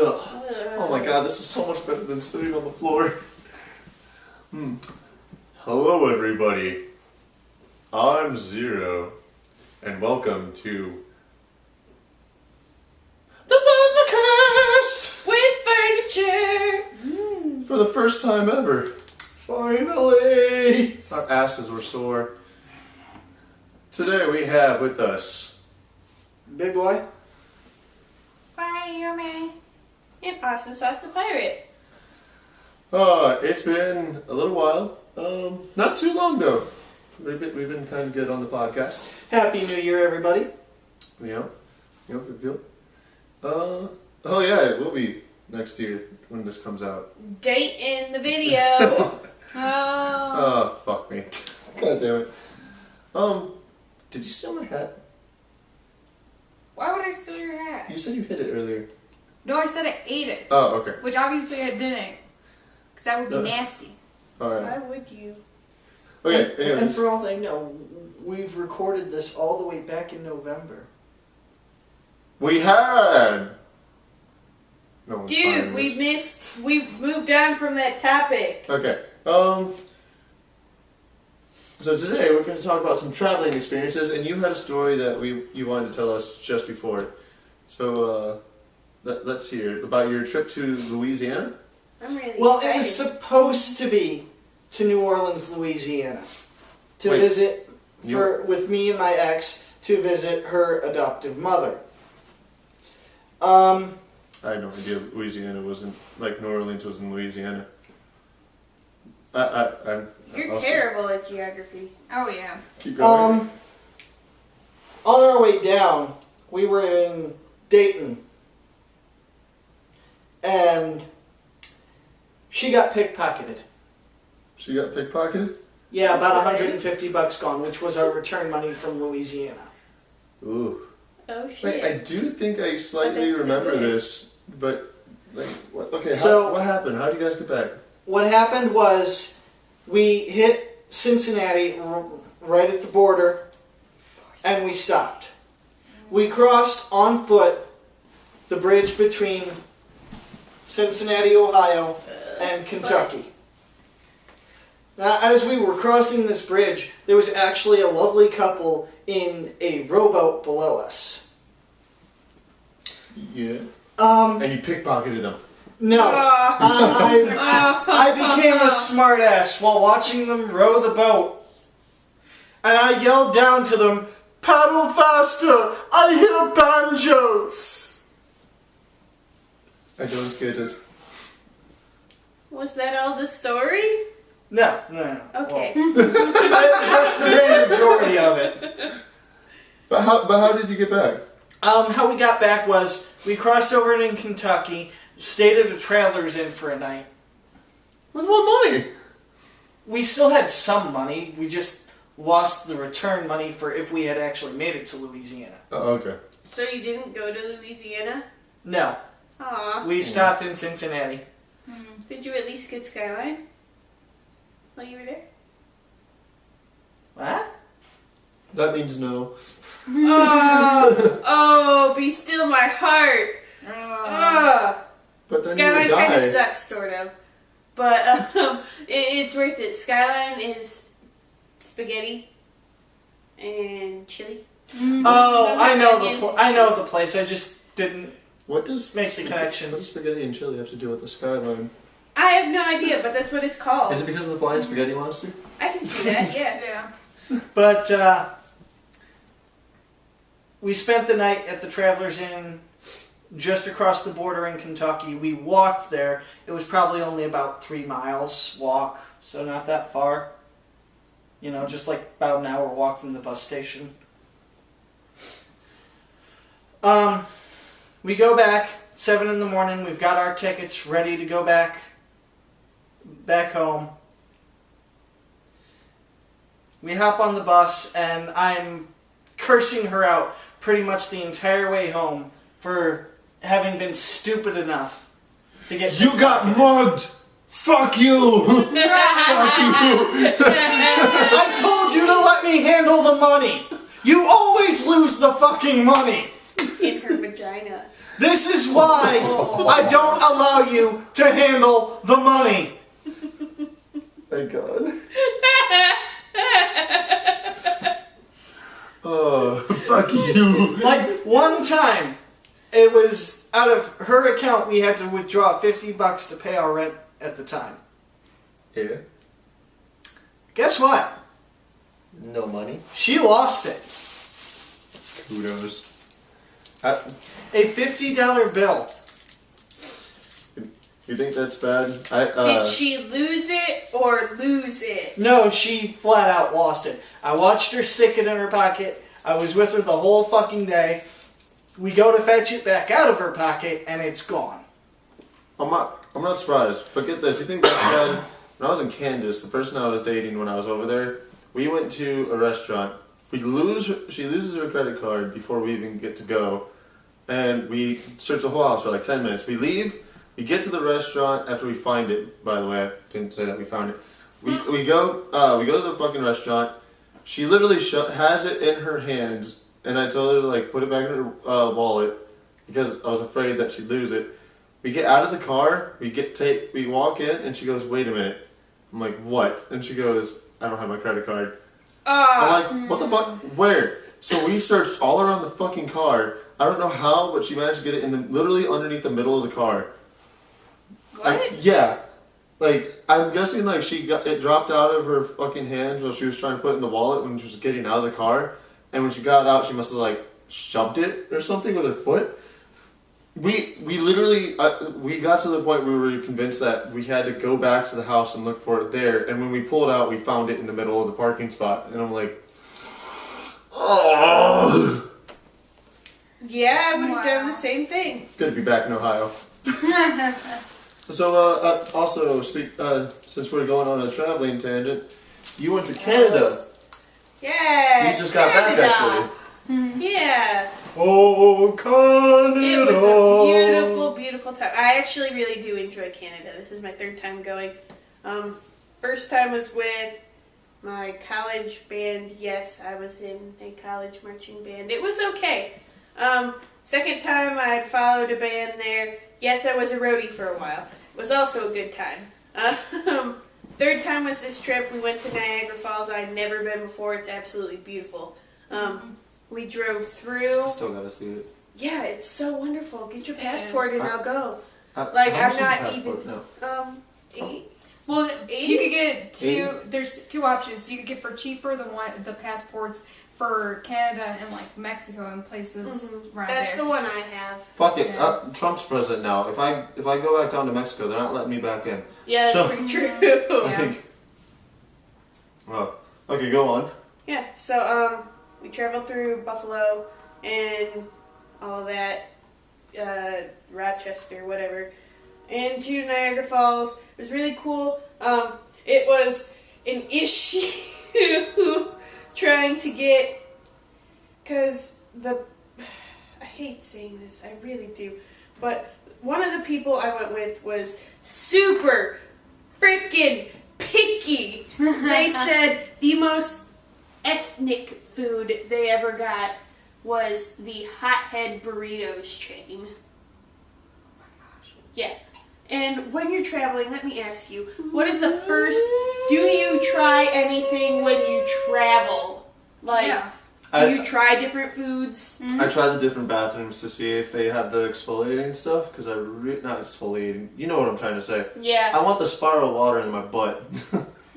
Oh my god, this is so much better than sitting on the floor. Hello everybody, I'm Zero, and welcome to the Plasmacast! With furniture! For the first time ever. Finally! Our asses were sore. Today we have with us Big Boy. Fireman. And Awesome Sauce the Pirate. It's been a little while. Not too long though. We've been kind of good on the podcast. Happy New Year, everybody. Yeah. Good. Oh yeah, it will be next year when this comes out. Date in the video. Oh, fuck me. God damn it. Did you steal my hat? Why would I steal your hat? You said you hit it earlier. No, I said I ate it. Oh, okay. Which obviously I didn't. Because that would be nasty. Alright. Why would you? Okay, And anyways. for all they know, we've recorded this all the way back in November. We had! No one's Dude, finding we this. we've moved on from that topic. Okay. So today we're going to talk about some traveling experiences, and you had a story that you wanted to tell us just before. So, let's hear it. About your trip to Louisiana? I'm really Well, excited. it was supposed to be to New Orleans, Louisiana, to Wait. visit with me and my ex to visit her adoptive mother. I had no idea Louisiana wasn't, like New Orleans was in Louisiana. You're terrible at geography. Oh, yeah. Keep going. On our way down, we were in Dayton, and she got pickpocketed. She got pickpocketed? Yeah, about $150 gone, which was our return money from Louisiana. Ooh. Oh shit. Wait, I do think I slightly that's remember good. this, but, like, what? Okay, So- what happened? How did you guys get back? What happened was we hit Cincinnati right at the border, and we stopped. We crossed on foot the bridge between Cincinnati, Ohio, and Kentucky. Now, as we were crossing this bridge, there was actually a lovely couple in a rowboat below us. Yeah. Um, And you pickpocketed them. no. I became a smartass while watching them row the boat. And I yelled down to them, "Paddle faster! I hear banjos!" I don't get it. Was that all the story? No. Okay. Well, that's the great majority of it. But how did you get back? How we got back was we crossed over in Kentucky, stayed at a Travelers Inn for a night. With what money? We still had some money. We just lost the return money for if we had actually made it to Louisiana. Oh, okay. So you didn't go to Louisiana? No, Aw. we stopped in Cincinnati. Did you at least get Skyline? While you were there? What? That means no. Oh, be still my heart. Ugh. But then Skyline you would kind of die. sucks, sort of. But it's worth it. Skyline is spaghetti and chili. Oh, I know Sometimes I know onions. the place. I just didn't. What does Make the connection. What does spaghetti and chili have to do with the skyline? I have no idea, but that's what it's called. Is it because of the flying spaghetti monster? I can see that, yeah. Yeah. But we spent the night at the Travelers Inn just across the border in Kentucky. We walked there. It was probably only about 3 miles walk, so not that far. You know, just like about an hour walk from the bus station. We go back 7 in the morning. We've got our tickets ready to go back home. We hop on the bus, and I'm cursing her out pretty much the entire way home for having been stupid enough to get... You got mugged! Fuck you! Fuck you! I told you to let me handle the money! You always lose the fucking money! In her vagina. This is why I don't allow you to handle the money. Thank God. Oh, fuck you. Like, one time, it was out of her account, we had to withdraw $50 to pay our rent at the time. Yeah. Guess what? No money. She lost it. Kudos. A $50 bill. You think that's bad? Did she lose it or lose it? No, she flat out lost it. I watched her stick it in her pocket. I was with her the whole fucking day. We go to fetch it back out of her pocket, and it's gone. I'm not surprised. But get this, you think that's bad? When I was in Kansas, the person I was dating when I was over there, we went to a restaurant. She loses her credit card before we even get to go, and we search the whole house for like 10 minutes. We leave. We get to the restaurant after we find it. By the way, I didn't say that we found it. We go to the fucking restaurant. She literally has it in her hands, and I told her to like put it back in her wallet because I was afraid that she'd lose it. We get out of the car. We walk in, and she goes, "Wait a minute." I'm like, "What?" And she goes, "I don't have my credit card." I'm like, "What the fuck? Where?" So we searched all around the fucking car. I don't know how, but she managed to get it in literally underneath the middle of the car. What? Yeah. Like, I'm guessing, like, it dropped out of her fucking hands while she was trying to put it in the wallet when she was getting out of the car. And when she got out, she must have, like, shoved it or something with her foot. We literally, we got to the point where we were convinced that we had to go back to the house and look for it there. And when we pulled out, we found it in the middle of the parking spot. And I'm like, oh. Yeah, I would have done the same thing. Good to be back in Ohio. So, also, since we're going on a traveling tangent, you went to Canada. Yeah. You just got back, actually. Yeah. Oh, Canada! It was a beautiful, beautiful time. I actually really do enjoy Canada. This is my third time going. First time was with my college band. Yes, I was in a college marching band. It was okay. Second time I had followed a band there. Yes, I was a roadie for a while. It was also a good time. Third time was this trip. We went to Niagara Falls. I'd never been before. It's absolutely beautiful. We drove through. I still gotta see it. Yeah, it's so wonderful. Get your passport and I'll go. How Like, much I'm is the not passport even. now? 8. Well, you could get two. 80? There's two options. You could get for cheaper the passports for Canada and like Mexico and places around That's there. the one I have. Fuck it. Yeah. Trump's president now. If I go back down to Mexico, they're not letting me back in. Yeah, that's So- pretty true. Yeah. Like, well, okay, go on. Yeah, so we traveled through Buffalo and all of that, Rochester, whatever, into Niagara Falls. It was really cool. It was an issue trying to get, because I hate saying this, I really do, but one of the people I went with was super freaking picky. They said the most ethnic food they ever got was the Hothead Burritos chain. Oh my gosh. Yeah. And when you're traveling, let me ask you, what is the first, do you try anything when you travel? Like, Yeah. do you try different foods? I try the different bathrooms to see if they have the exfoliating stuff, because not exfoliating, you know what I'm trying to say. Yeah. I want the spiral water in my butt.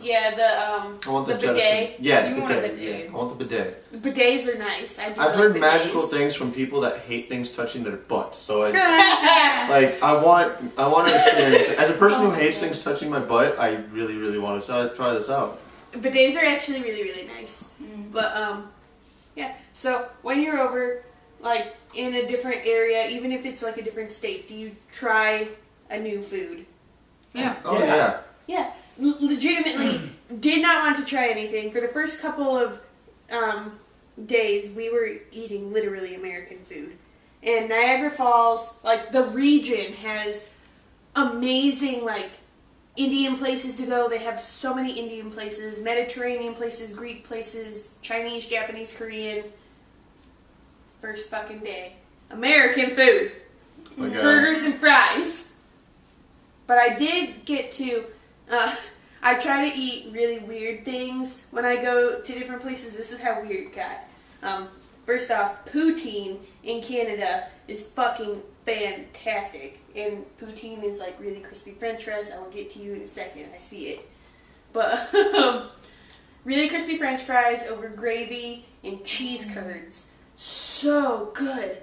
Yeah, I want the bidet. jettison. Yeah, You the want a bidet. bidet. Yeah, I want the bidet. Bidets are nice. I do I've like heard bidets. magical things from people that hate things touching their butts, so I want to experience it. As a person who hates things touching my butt, I really, really want to try this out. Bidets are actually really, really nice. But, yeah. So, when you're over, like, in a different area, even if it's, like, a different state, do you try a new food? Yeah. Oh Yeah. yeah. Yeah. Legitimately, did not want to try anything. For the first couple of days, we were eating literally American food. And Niagara Falls, like, the region has amazing, like, Indian places to go. They have so many Indian places, Mediterranean places, Greek places, Chinese, Japanese, Korean. First fucking day. American food. My God. burgers and fries. But I did get to, I try to eat really weird things when I go to different places. This is how weird it got. First off, poutine in Canada is fucking fantastic. And poutine is like really crispy french fries. I will get to you in a second. I see it. But really crispy french fries over gravy and cheese curds. So good.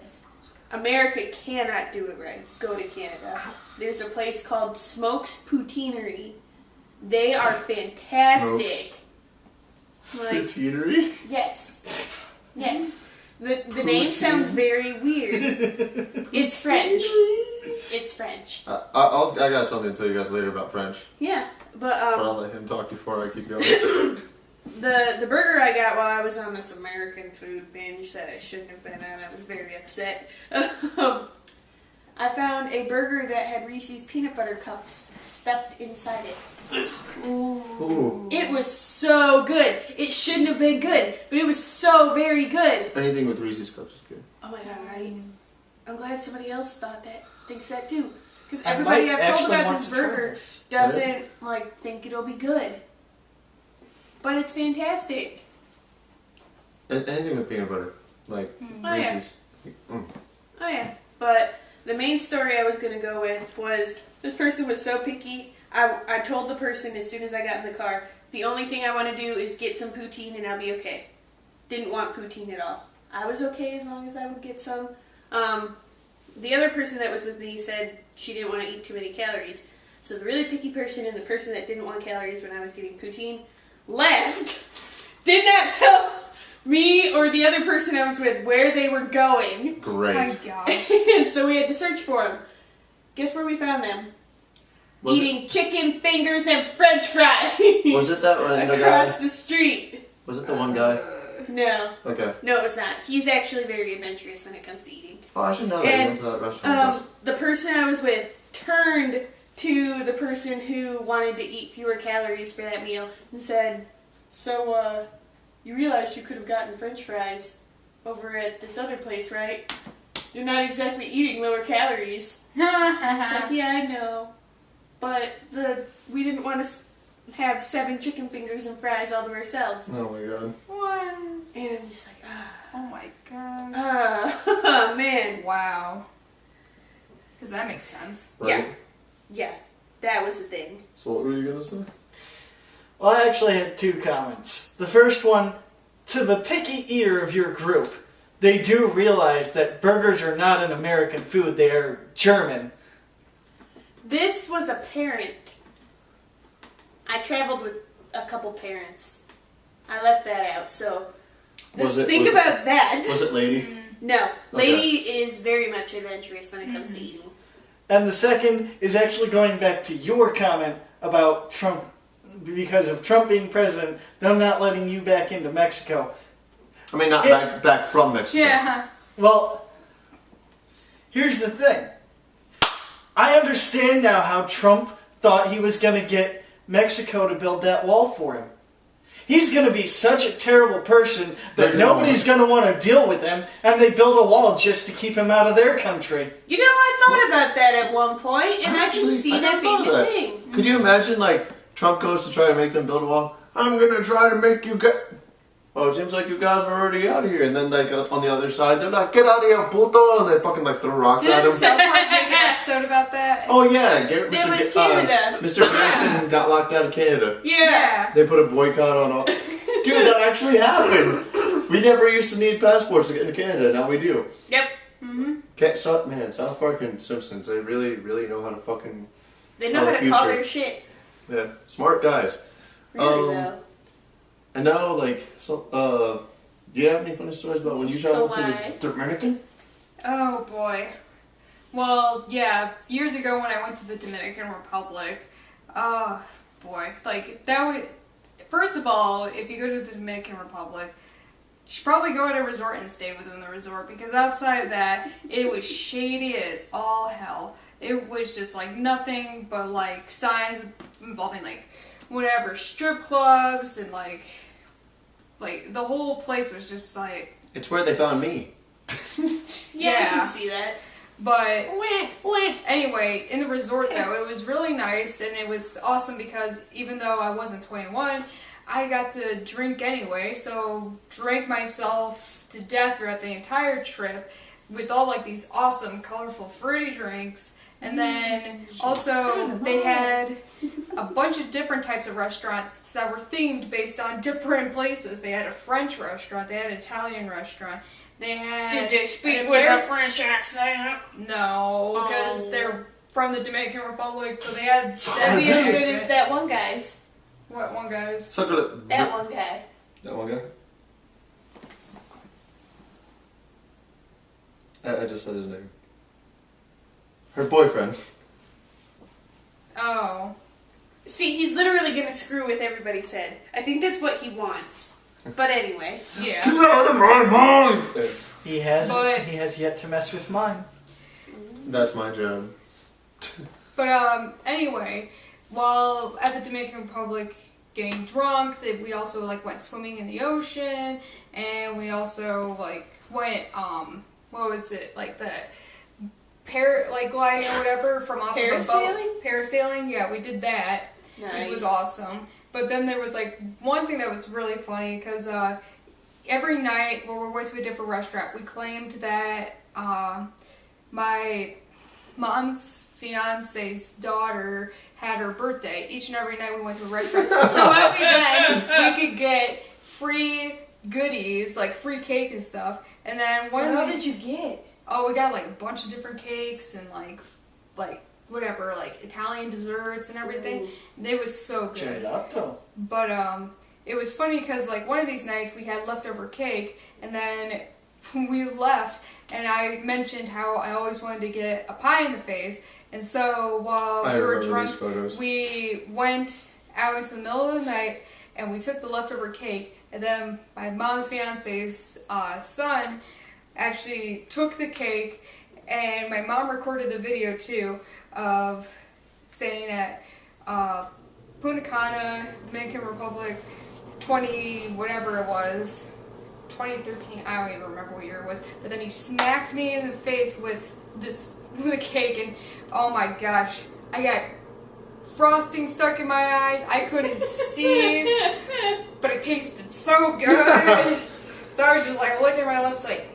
America cannot do it right. Go to Canada. There's a place called Smokes Poutineery. They are fantastic. Smokes Poutineery? Yes. Yes. The name sounds very weird. It's French. It's French. I got something to tell you guys later about French. Yeah, But I'll let him talk before I keep going. The burger I got while I was on this American food binge that I shouldn't have been on, I was very upset. I found a burger that had Reese's peanut butter cups stuffed inside it. Ooh. It was so good. It shouldn't have been good, but it was so very good. Anything with Reese's cups is good. Oh my god, right? I'm glad somebody else thinks that too. Because I everybody might I've told actually about want this to try burger this. doesn't think it'll be good. But it's fantastic. Anything with peanut butter. Like Oh, yeah. Reese's. Mm. Oh yeah. But the main story I was going to go with was this person was so picky. I told the person as soon as I got in the car, the only thing I want to do is get some poutine and I'll be okay. Didn't want poutine at all. I was okay as long as I would get some. The other person that was with me said she didn't want to eat too many calories. So the really picky person and the person that didn't want calories when I was getting poutine left. Did not tell me or the other person I was with where they were going. Great. My God. And so we had to search for them. Guess where we found them? Was Eating chicken fingers and french fries. Was it that random across guy? the street. Was it the one guy? No. Okay. No, it was not. He's actually very adventurous when it comes to eating. Oh, I should know that. You And, went to that restaurant. The person I was with turned to the person who wanted to eat fewer calories for that meal and said, "So, you realized you could have gotten french fries over at this other place, right? You're not exactly eating lower calories." It's like, yeah, I know. But we didn't want to have 7 chicken fingers and fries all to ourselves. Oh my god. What? And I'm just like, Oh my God. man. Wow. Because that makes sense. Right? Yeah, that was the thing. So what were you gonna say? Well, I actually had 2 comments. The first one, to the picky eater of your group, they do realize that burgers are not an American food, they are German. This was a parent. I traveled with a couple parents. I left that out, so think about that. Was it lady? No, lady is very much adventurous when it comes to eating. And the second is actually going back to your comment about Trump, because of Trump being president, them not letting you back into Mexico. I mean, not back from Mexico. Yeah. Well, here's the thing. I understand now how Trump thought he was going to get Mexico to build that wall for him. He's going to be such a terrible person that nobody's going to want to deal with him, and they build a wall just to keep him out of their country. You know, I thought about that at one point, and I can see that being a thing. Could you imagine, like, Trump goes to try to make them build a wall? I'm gonna try to make you get... Oh, it seems like you guys are already out of here. And then, like, on the other side, they're like, get out of here, puto! And they fucking, like, throw rocks at him. Didn't South Park make an episode about that? Oh, yeah. That was Canada. Mr. Garrison got locked out of Canada. Yeah. They put a boycott on all... Dude, that actually happened. We never used to need passports to get into Canada. Now we do. Yep. Man, South Park and Simpsons, they really, really know how to fucking... They know how to call their shit. Yeah. Smart guys. Really, though. And now, like, so, do you have any funny stories about when you traveled to Kowai. the Dominican? Oh boy. Well, yeah, years ago when I went to the Dominican Republic, oh boy, like that was, first of all, if you go to the Dominican Republic, you should probably go to a resort and stay within the resort, because outside of that, it was shady as all hell. It was just like nothing but like signs involving like whatever, strip clubs and like the whole place was just like... It's where they found me. Yeah, I can see that. But anyway, in the resort though, it was really nice and it was awesome because even though I wasn't 21, I got to drink anyway. So drank myself to death throughout the entire trip with all like these awesome, colorful, fruity drinks. And then also they had a bunch of different types of restaurants that were themed based on different places. They had a French restaurant, they had an Italian restaurant. They had. Did they speak with a French accent? No, because they're from the Dominican Republic, so they had. That'd be as good as that one guy's. What one guy's? That one guy. That one guy? I just said his name. Her boyfriend. Oh. See, he's literally gonna screw with everybody's head. I think that's what he wants. But anyway. Yeah. Get out of my mind! He has yet to mess with mine. That's my job. But anyway, while at the Dominican Republic getting drunk, we also like went swimming in the ocean, and we also like went what was it, like the gliding or whatever from off of a boat. Parasailing? Yeah, we did that. Nice. Which was awesome. But then there was like one thing that was really funny because every night when we went to a different restaurant, we claimed that my mom's fiance's daughter had her birthday. Each and every night we went to a restaurant. So every night we could get free goodies, like free cake and stuff. And then what did you get? Oh, we got like a bunch of different cakes and like whatever, like Italian desserts and everything. It was so good. Gelato. But it was funny because like one of these nights we had leftover cake, and then we left, and I mentioned how I always wanted to get a pie in the face, and so while we were drunk, we went out into the middle of the night and we took the leftover cake, and then my mom's fiance's son actually took the cake, and my mom recorded the video too of saying that Punta Cana, Dominican Republic, 2013, I don't even remember what year it was, but then he smacked me in the face with the cake, and oh my gosh, I got frosting stuck in my eyes, I couldn't see, but it tasted so good, so I was just like looking at my lips like,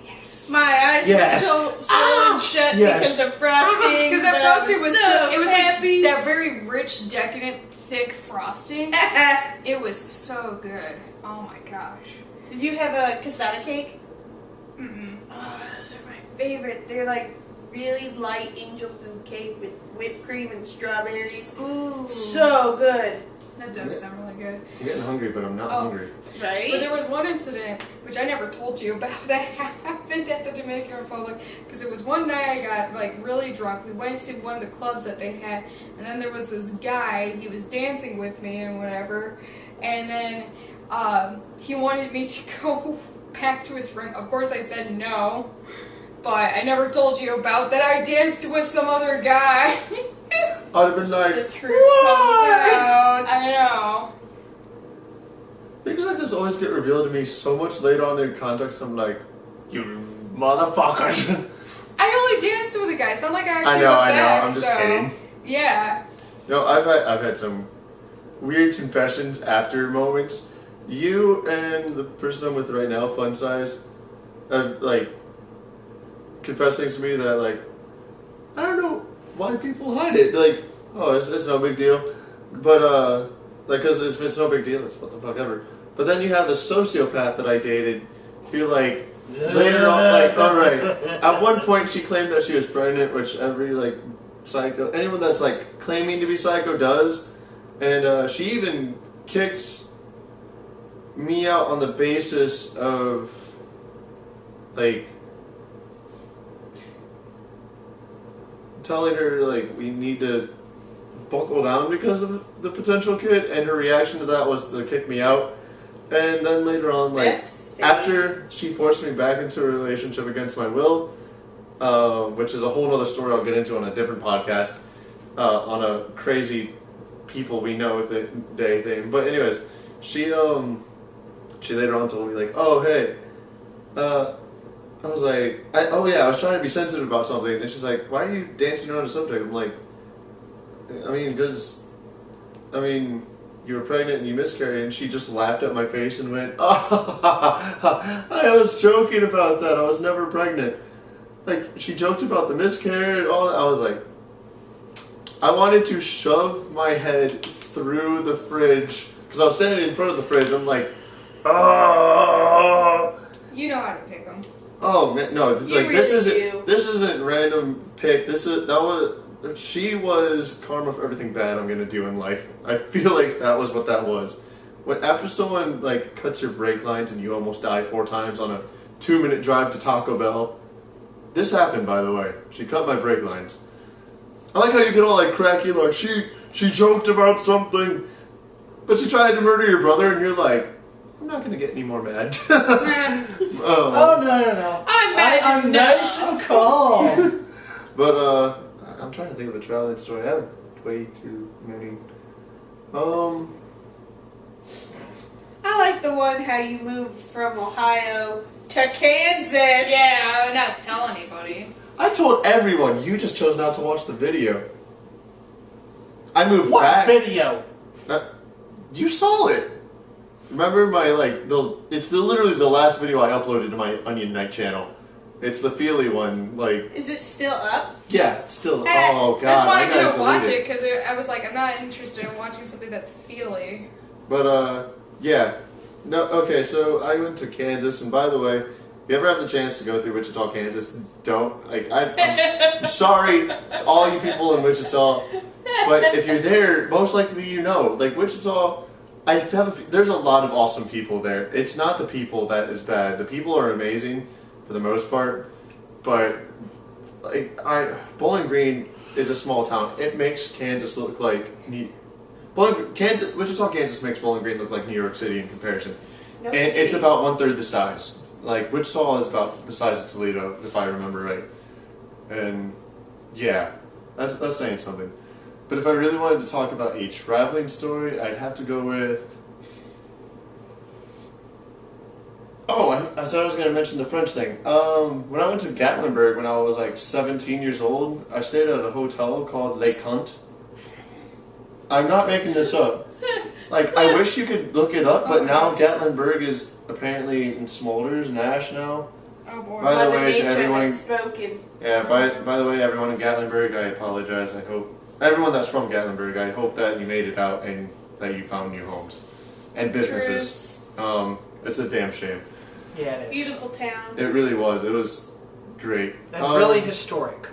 my eyes were so swollen shut because of frosting. Because that frosting was so it was happy. Like that very rich, decadent, thick frosting. It was so good. Oh my gosh. Did you have a casada cake? Mm-mm. Oh, those are my favorite. They're like really light angel food cake with whipped cream and strawberries. Ooh. So good. That does sound really good. I'm getting hungry, but I'm not hungry. Right? But there was one incident, which I never told you about, that happened at the Dominican Republic, because it was one night I got, like, really drunk. We went to one of the clubs that they had, and then there was this guy, he was dancing with me and whatever, and then he wanted me to go back to his room. Of course I said no, but I never told you about that I danced with some other guy. I'd have been like, the truth comes out. I know. Things like this always get revealed to me so much later on in context. I'm like, you motherfuckers. I only danced with a guy. It's not like I actually I know. back, I'm just so, kidding. Yeah. No, I've had some weird confessions after moments. You and the person I'm with right now, Fun Size, have like confessed things to me that like I don't know why people hide it. Like, oh, it's no big deal, but like because it's no big deal. It's what the fuck ever. But then you have the sociopath that I dated. Who like later on, like, all right. At one point, she claimed that she was pregnant, which every like psycho, anyone that's like claiming to be psycho does, and she even kicks me out on the basis of like telling her like we need to buckle down because of the potential kid, and her reaction to that was to kick me out. And then later on, like after she forced me back into a relationship against my will, which is a whole other story I'll get into on a different podcast, on a crazy people we know day thing. But anyways, she later on told me like, oh hey, I I was like, I was trying to be sensitive about something, and she's like, why are you dancing around the subject? I'm like, you were pregnant and you miscarried, and she just laughed at my face and went, I was joking about that, I was never pregnant. Like, she joked about the miscarriage, all that. I was like, I wanted to shove my head through the fridge, because I was standing in front of the fridge, I'm like, You know how to pick them. Oh man, no! Like really this do. isn't random pick. She was karma for everything bad I'm gonna do in life. I feel like that was what that was. When after someone like cuts your brake lines and you almost die 4 times on a 2-minute drive to Taco Bell. This happened, by the way. She cut my brake lines. I like how you can all like crack you like she joked about something, but she tried to murder your brother, and you're like, I'm not gonna get any more mad. Oh, no. I'm nice and calm. But, I'm trying to think of a traveling story. I have way too many. I like the one how you moved from Ohio to Kansas. Yeah, I would not tell anybody. I told everyone. You just chose not to watch the video. I moved What back. video? You saw it. Remember my, it's literally the last video I uploaded to my Onion Night channel. It's the Feely one, like... Is it still up? Yeah, it's still... Oh, God, That's why I gotta didn't watch delete it, because I was like, I'm not interested in watching something that's feely. But, yeah. No, okay, so I went to Kansas, and by the way, if you ever have the chance to go through Wichita, Kansas, don't... I'm sorry to all you people in Wichita, but if you're there, most likely you know. Like, Wichita... there's a lot of awesome people there. It's not the people that is bad. The people are amazing for the most part, but Bowling Green is a small town. It makes Kansas look like Wichita, Kansas makes Bowling Green look like New York City in comparison. No And it's about 1/3 the size. Like Wichita is about the size of Toledo, if I remember right. And yeah, that's saying something. But if I really wanted to talk about a traveling story, I'd have to go with... Oh, I said I was going to mention the French thing. When I went to Gatlinburg when I was like 17 years old, I stayed at a hotel called Le Conte. I'm not making this up. Like, I wish you could look it up, but now Gatlinburg is apparently in Smulders, Nash now. Oh boy. By the Mother way, to Nature everyone... has spoken. Yeah, by the way, everyone in Gatlinburg, I apologize. I hope... Everyone that's from Gatlinburg, I hope that you made it out and that you found new homes. And businesses. It's a damn shame. Yeah, it is. Beautiful town. It really was. It was great. And really historic.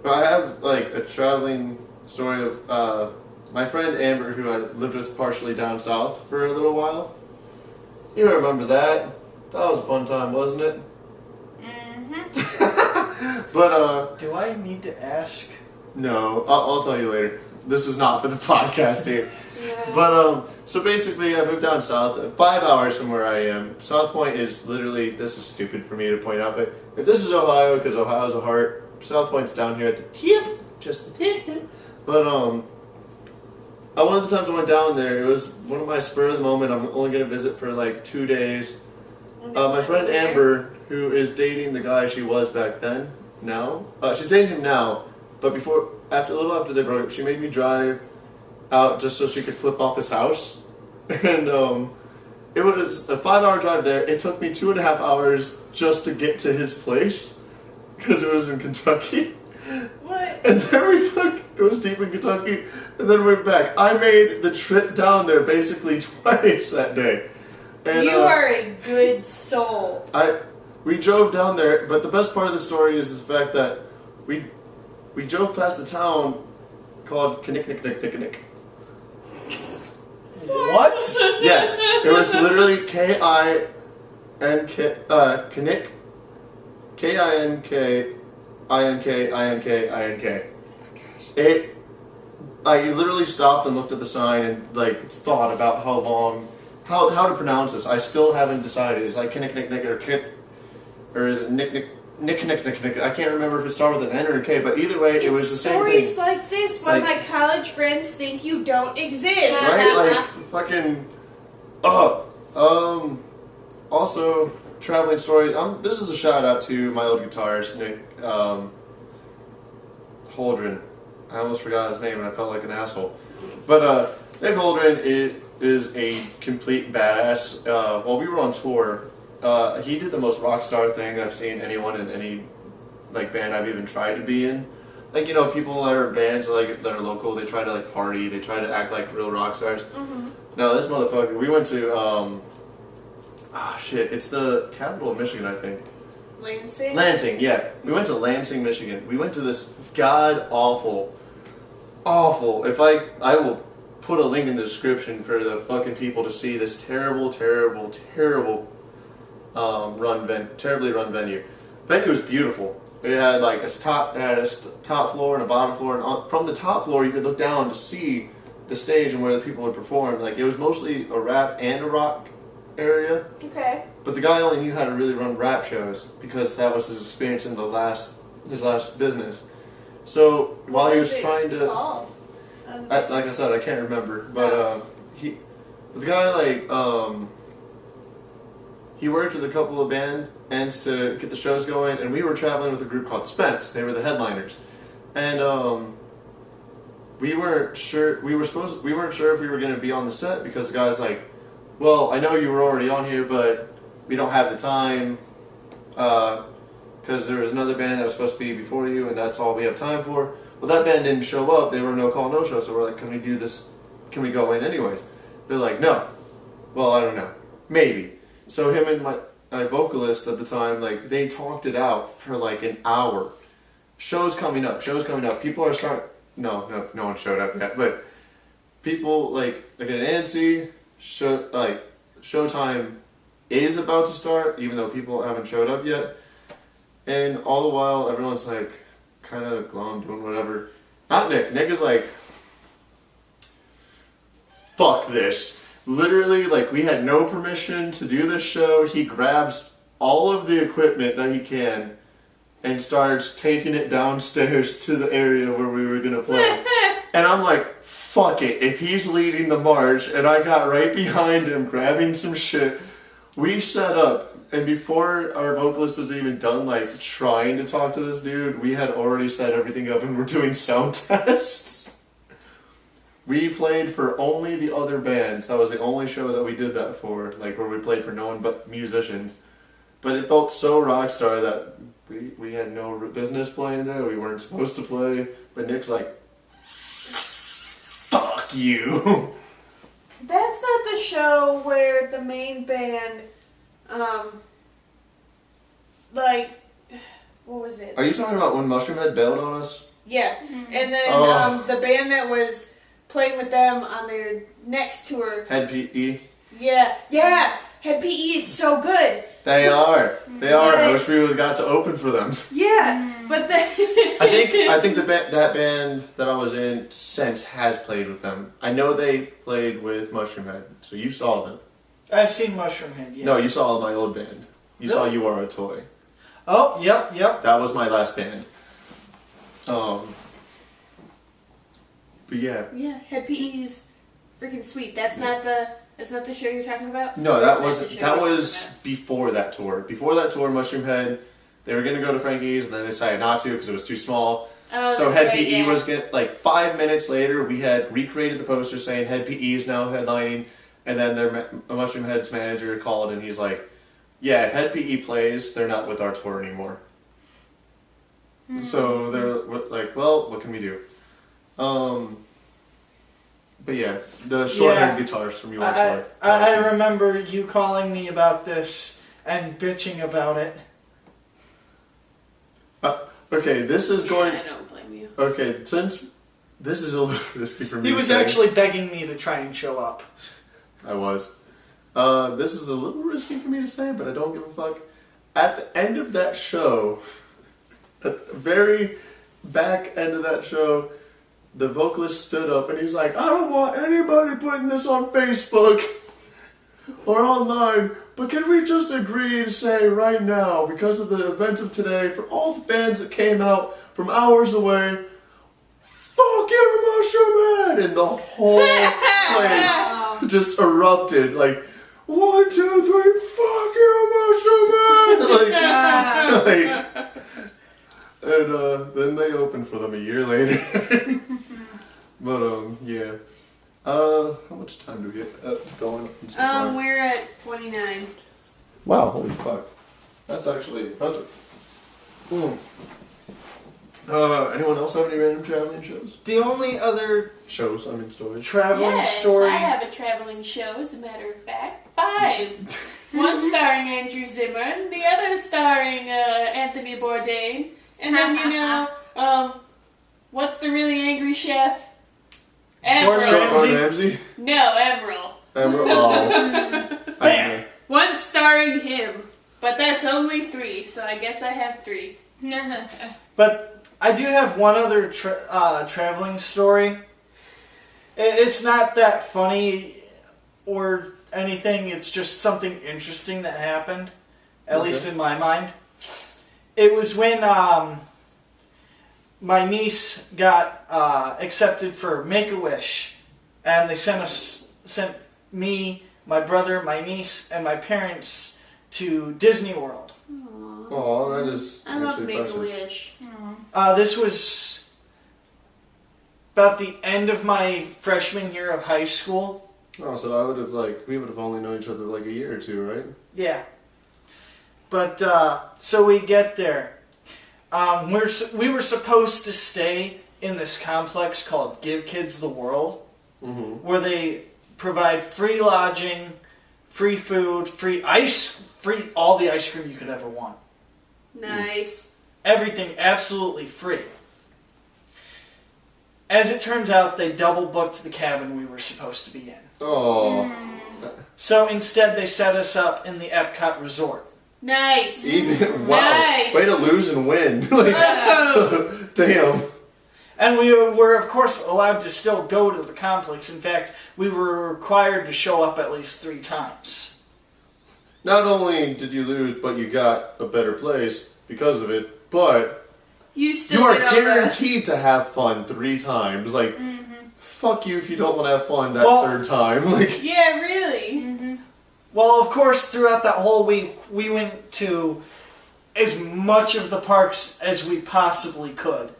But I have, like, a traveling story of, my friend Amber, who I lived with partially down south for a little while. You remember that. That was a fun time, wasn't it? Mm-hmm. But, Do I need to ask? no, I'll tell you later. This is not for the podcast here. Yeah. But, so basically I moved down south, 5 hours from where I am. South Point is literally, this is stupid for me to point out, but if this is Ohio, because Ohio's a heart, South Point's down here at the tip, just the tip. But, one of the times I went down there, it was one of my spur of the moment, I'm only going to visit for like 2 days. My friend Amber, who is dating the guy she was back then, now, she's dating him now, but a little after they broke up, she made me drive out just so she could flip off his house. And it was a 5-hour drive there. It took me 2.5 hours just to get to his place because it was in Kentucky. What? And then it was deep in Kentucky, and then we went back. I made the trip down there basically twice that day. And, You are a good soul. We drove down there, but the best part of the story is the fact that we drove past a town called Kinnick. What? Yeah, it was literally Kinnick, Kink. I literally stopped and looked at the sign and like thought about how to pronounce this. I still haven't decided. It's like Kinnick or Kit, or is it Nick? I can't remember if it started with an N or a K, but either way, it was the same thing. Stories like this why my college friends think you don't exist. Right? Like, fucking... Also, traveling story. This is a shout out to my old guitarist, Nick Holdren. I almost forgot his name and I felt like an asshole. But Nick Holdren is a complete badass. While we were on tour, he did the most rock star thing I've seen anyone in any like band I've even tried to be in. Like, you know, people that are in bands like that are local, they try to like party, they try to act like real rock stars. Mm-hmm. No, this motherfucker, we went to it's the capital of Michigan, I think. Lansing? Lansing, yeah. We went to Lansing, Michigan. We went to this god awful, if I will put a link in the description for the fucking people to see this terrible, terribly run venue. Venue was beautiful. It had like a top floor and a bottom floor, and from the top floor you could look down to see the stage and where the people would perform. Like, it was mostly a rap and a rock area. Okay. But the guy only knew how to really run rap shows because that was his experience in his last business. So while he was trying to, like I said, I can't remember, but the guy he worked with a couple of bands to get the shows going, and we were traveling with a group called Spence. They were the headliners, and we weren't sure if we were going to be on the set because the guy's like, well, I know you were already on here, but we don't have the time because there was another band that was supposed to be before you, and that's all we have time for. Well, that band didn't show up. They were no call, no show, so we're like, can we do this? Can we go in anyways? They're like, no. Well, I don't know. Maybe. So him and my vocalist at the time, like, they talked it out for like an hour. Show's coming up. People are starting. No one showed up yet, but people like at Nancy. Showtime is about to start, even though people haven't showed up yet. And all the while, everyone's like, kind of glum, doing whatever. Not Nick. Nick is like, fuck this. Literally, like, we had no permission to do this show. He grabs all of the equipment that he can and starts taking it downstairs to the area where we were going to play. And I'm like, fuck it. If he's leading the march and I got right behind him grabbing some shit, we set up. And before our vocalist was even done, like, trying to talk to this dude, we had already set everything up and we're doing sound tests. We played for only the other bands. That was the only show that we did that for, like, where we played for no one but musicians. But it felt so rock star that we had no business playing there. We weren't supposed to play. But Nick's like, fuck you. That's not the show where the main band, what was it? Are you talking about when Mushroomhead bailed on us? Yeah. And then the band that was playing with them on their next tour. Head PE? Yeah. Head PE is so good. They are. I wish we would have got to open for them. Yeah, but then I think that band that I was in since has played with them. I know they played with Mushroomhead, so you saw them. I've seen Mushroomhead, yeah. No, you saw my old band. You saw You Are a Toy. Oh, yep. That was my last band. But yeah. Yeah, Head PE is freaking sweet. That's not the show you're talking about? No, that wasn't. That was before that tour. Before that tour, Mushroomhead, they were gonna go to Frankie's, and then they decided not to because it was too small. Oh, so Head right, PE was gonna, like, 5 minutes later, we had recreated the poster saying Head PE is now headlining, and then Mushroomhead's manager called and he's like, "Yeah, if Head PE plays, they're not with our tour anymore." So they're like, "Well, what can we do?" But yeah, the short-haired guitarist from You Are Toy. I remember you calling me about this and bitching about it. Okay, this is going... I don't blame you. Okay, since this is a little risky for me He was actually begging me to try and show up. I was. This is a little risky for me to say, but I don't give a fuck. At the end of that show, at the very back end of that show, the vocalist stood up and he's like, "I don't want anybody putting this on Facebook or online, but can we just agree to say right now, because of the events of today, for all the bands that came out from hours away, fuck you, Mushroomhead!" And the whole place just erupted. Like, 1, 2, 3, fuck you, Muscle Man! And then they opened for them a year later. But, yeah. How much time do we get going? So far? We're at 29. Wow, holy fuck. That's actually impressive. Anyone else have any random traveling shows? The only other Shows, I mean stories. traveling story. I have a traveling show, as a matter of fact. 5. One starring Andrew Zimmern, the other starring Anthony Bourdain. And then, what's the really angry chef? Gordon Emerald. Ramsay? Ramsay? No, Emerald. Emerald. Oh. Damn. One starring him. But that's only 3, so I guess I have 3. But I do have one other traveling story. It's not that funny or anything. It's just something interesting that happened, at least in my mind. It was when my niece got accepted for Make-A-Wish, and they sent me, my brother, my niece, and my parents to Disney World. Oh, that is I love actually precious. Make-A-Wish. This was about the end of my freshman year of high school. Oh, so we would have only known each other like a year or two, right? Yeah. But, so we get there. We were supposed to stay in this complex called Give Kids the World, where they provide free lodging, free food, free all the ice cream you could ever want. Nice. Everything absolutely free. As it turns out, they double booked the cabin we were supposed to be in. Oh. So instead, they set us up in the Epcot Resort. Nice. Wow. Nice. Way to lose and win. Damn. And we were, of course, allowed to still go to the complex. In fact, we were required to show up at least 3 times. Not only did you lose, but you got a better place because of it, but You still you are get all the- guaranteed to have fun 3 times. Like, fuck you if you don't want to have fun that Well- 3rd time. Like, Yeah, really. Well, of course, throughout that whole week, we went to as much of the parks as we possibly could.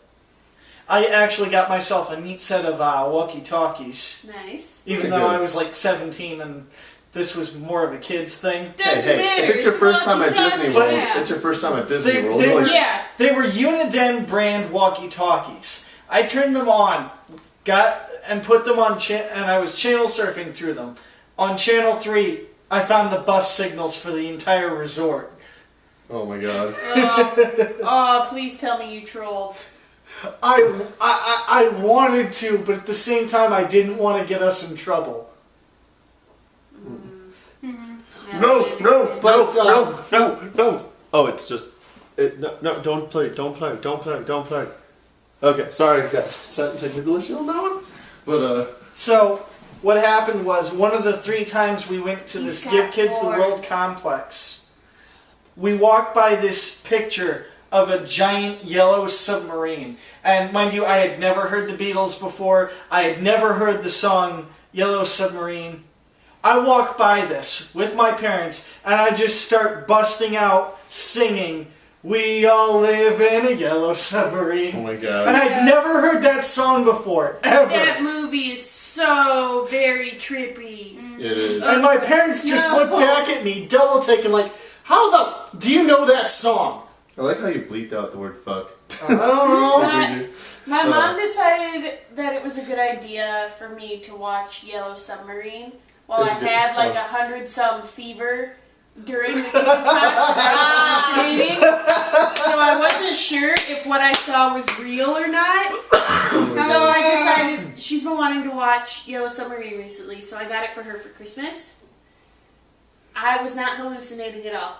I actually got myself a neat set of walkie-talkies, Nice. even Very though good. I was like 17 and this was more of a kid's thing. Doesn't hey, matter. if it's your first time at Disney World, Yeah. it's your first time at Disney They- World. they you're were- like, Yeah. They were Uniden brand walkie-talkies. I turned them on, and put them on, and I was channel surfing through them. On channel 3, I found the bus signals for the entire resort. oh my god. Oh, please tell me you trolled. I wanted to, but at the same time, I didn't want to get us in trouble. No, But, no. Oh, it's just... no, don't play. Okay, sorry guys. Set technical issue on that one. But, So, what happened was, one of the 3 times we went to this He's Give got Kids the more. World complex, we walked by this picture of a giant yellow submarine. And mind you, I had never heard the Beatles before. I had never heard the song Yellow Submarine. I walk by this with my parents, and I just start busting out singing, "We all live in a yellow submarine." oh my And god. I'd never heard that song before, ever. That movie is so very trippy. It is. And my parents just looked back at me, double taken, like, "How the... do you know that song?" I like how you bleeped out the word fuck. I don't know. My mom decided that it was a good idea for me to watch Yellow Submarine while It's I good. had like 100-some fever during the chicken pox that I was hallucinating. So I wasn't sure if what I saw was real or not. So I decided she's been wanting to watch Yellow Submarine recently, so I got it for her for Christmas. I was not hallucinating at all.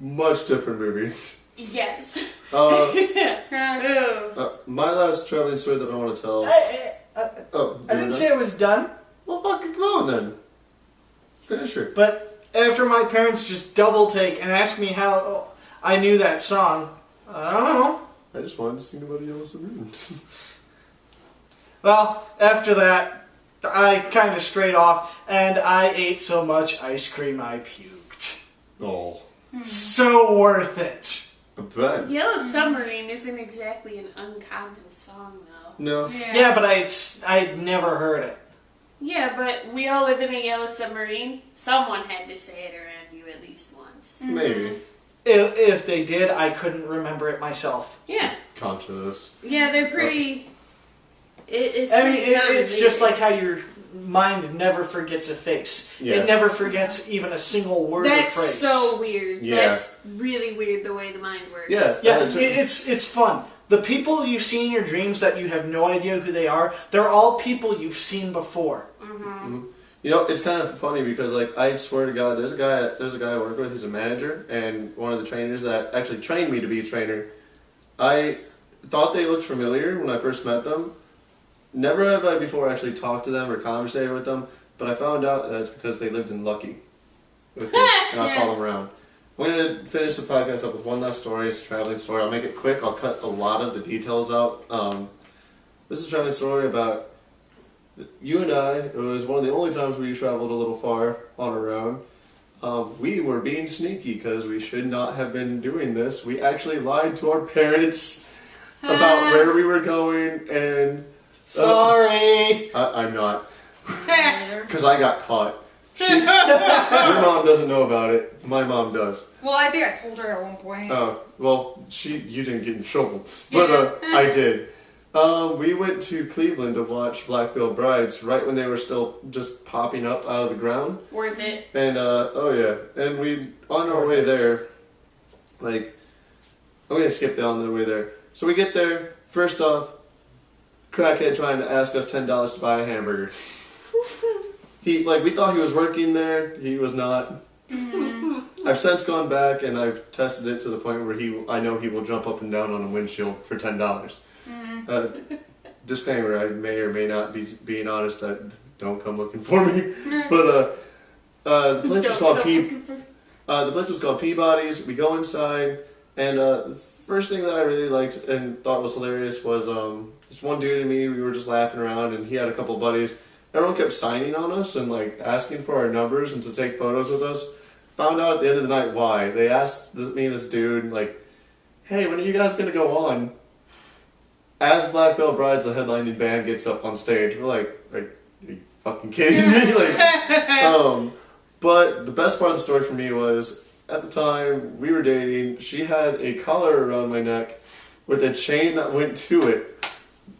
Much different movie. Yes. My last traveling story that I want to tell. Oh, I didn't say it was done, Well, fucking come on then. Finish her. but after my parents just double take and ask me how I knew that song, I don't know. I just wanted to sing about a yellow submarine. Well, after that, I kind of strayed off, and I ate so much ice cream I puked. Oh. So worth it. I bet. Yellow Submarine isn't exactly an uncommon song, though. No. Yeah, but I'd never heard it. Yeah, but we all live in a yellow submarine. Someone had to say it around you at least once. Maybe. If they did, I couldn't remember it myself. Yeah. Conscious. Yeah, they're pretty... It's I mean, pretty common it's these just like how days. your mind never forgets a face. Yeah. It never forgets even a single word or That's phrase. so weird. Yeah. That's really weird the way the mind works. Yeah. Yeah, it's fun. The people you see in your dreams that you have no idea who they are, they're all people you've seen before. You know, it's kind of funny because, like, I swear to God, there's a guy I work with. He's a manager, and one of the trainers that actually trained me to be a trainer. I thought they looked familiar when I first met them. Never have I before actually talked to them or conversated with them, but I found out that it's because they lived in Lucky with me, and I saw them around. I'm going to finish the podcast up with one last story. It's a traveling story. I'll make it quick. I'll cut a lot of the details out. This is a traveling story about you and I. It was one of the only times we traveled a little far on our own. We were being sneaky because we should not have been doing this. We actually lied to our parents about where we were going, and Sorry. I'm not, because I got caught. Your mom doesn't know about it. My mom does. Well, I think I told her at one point. Oh, well, you didn't get in trouble, but I did. We went to Cleveland to watch Black Veil Brides right when they were still just popping up out of the ground. Worth it. And, and we, on our way there, like, I'm going to skip down the way there. So we get there, first off, crackhead trying to ask us $10 to buy a hamburger. We thought he was working there, he was not. I've since gone back and I've tested it to the point where I know he will jump up and down on a windshield for $10. Disclaimer, I may or may not be being honest, don't come looking for me. But the place was called Peabody's. We go inside, and the first thing that I really liked and thought was hilarious was this one dude and me, we were just laughing around, and he had a couple buddies. Everyone kept signing on us and like asking for our numbers and to take photos with us. Found out at the end of the night why. They asked me and this dude, like, hey, when are you guys gonna go on? As Black Veil Brides, the headlining band, gets up on stage, we're like, are you fucking kidding me? But the best part of the story for me was, at the time we were dating, she had a collar around my neck with a chain that went to it.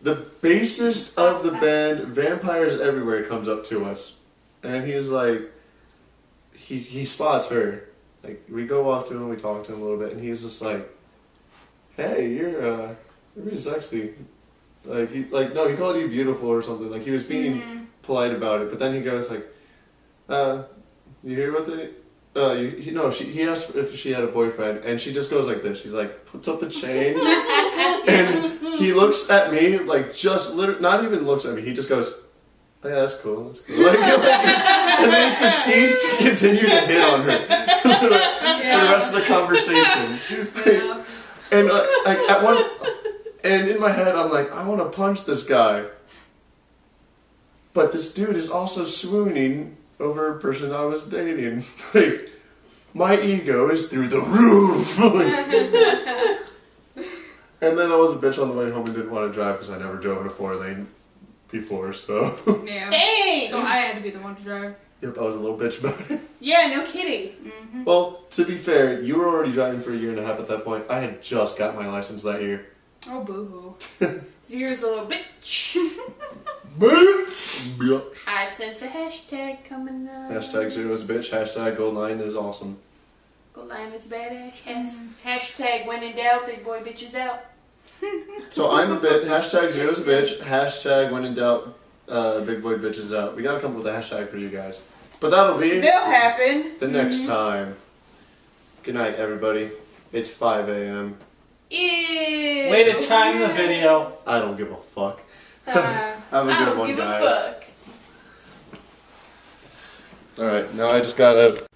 The bassist of the band, Vampires Everywhere, comes up to us, and he's like, he spots her. Like, we go off to him, we talk to him a little bit, and he's just like, hey, you're really sexy. He called you beautiful or something. Like, he was being polite about it, but then he goes like, you hear what he asked if she had a boyfriend, and she just goes like this. She's like, puts up the chain, and he looks at me, like, just not even looks at me, he just goes, oh yeah, that's cool, that's cool. And then he proceeds to continue to hit on her for the rest of the conversation. And in my head, I'm like, I want to punch this guy. But this dude is also swooning over a person I was dating. Like, my ego is through the roof. And then I was a bitch on the way home and didn't want to drive because I never drove in a 4-lane before, so. Yeah. Dang! So I had to be the one to drive. Yep, I was a little bitch about it. Yeah, no kidding. Mm-hmm. Well, to be fair, you were already driving for a year and a half at that point. I had just got my license that year. Oh, boo-hoo. Zero's a little bitch. Bitch. I sense a hashtag coming up. Hashtag Zero is a bitch. Hashtag Gold Line is awesome. Gold Line is badass. Hashtag when in doubt, big boy bitches out. So I'm a bit. Hashtag Zero is a bitch. Hashtag when in doubt, big boy bitches out. We gotta come up with a hashtag for you guys. But that'll be They'll happen. the next time. Good night, everybody. It's 5 a.m. Ew. Way to time the video. I don't give a fuck. Have a I good don't one, give guys. a fuck. Alright, now I just gotta